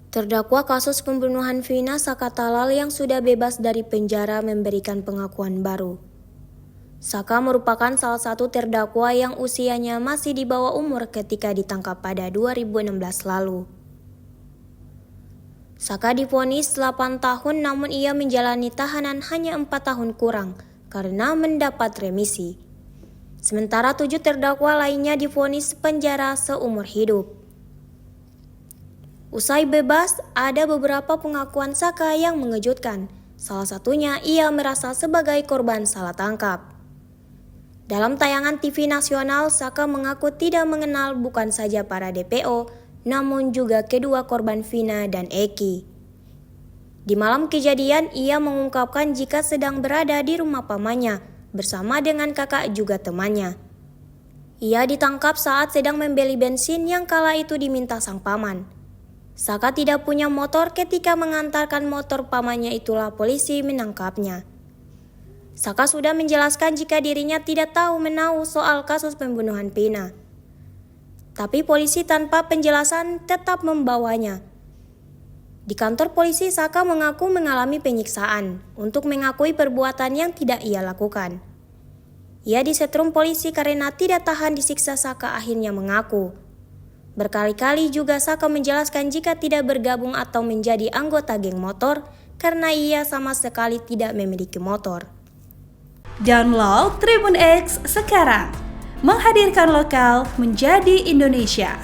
Terdakwa kasus pembunuhan Vina Saka Talal yang sudah bebas dari penjara memberikan pengakuan baru. Saka merupakan salah satu terdakwa yang usianya masih di bawah umur ketika ditangkap pada 2016 lalu. Saka divonis 8 tahun namun ia menjalani tahanan hanya 4 tahun kurang karena mendapat remisi. Sementara 7 terdakwa lainnya divonis penjara seumur hidup. Usai bebas, ada beberapa pengakuan Saka yang mengejutkan. Salah satunya ia merasa sebagai korban salah tangkap. Dalam tayangan TV nasional, Saka mengaku tidak mengenal bukan saja para DPO, namun juga kedua korban Vina dan Eki. Di malam kejadian, ia mengungkapkan jika sedang berada di rumah pamannya, bersama dengan kakak juga temannya. Ia ditangkap saat sedang membeli bensin yang kala itu diminta sang paman. Saka tidak punya motor ketika mengantarkan motor pamannya, itulah polisi menangkapnya. Saka sudah menjelaskan jika dirinya tidak tahu menahu soal kasus pembunuhan Vina. Tapi polisi tanpa penjelasan tetap membawanya. Di kantor polisi, Saka mengaku mengalami penyiksaan untuk mengakui perbuatan yang tidak ia lakukan. Ia disetrum polisi karena tidak tahan disiksa. Saka akhirnya mengaku. Berkali-kali juga Saka menjelaskan jika tidak bergabung atau menjadi anggota geng motor karena ia sama sekali tidak memiliki motor. Download Tribun X sekarang, menghadirkan lokal menjadi Indonesia.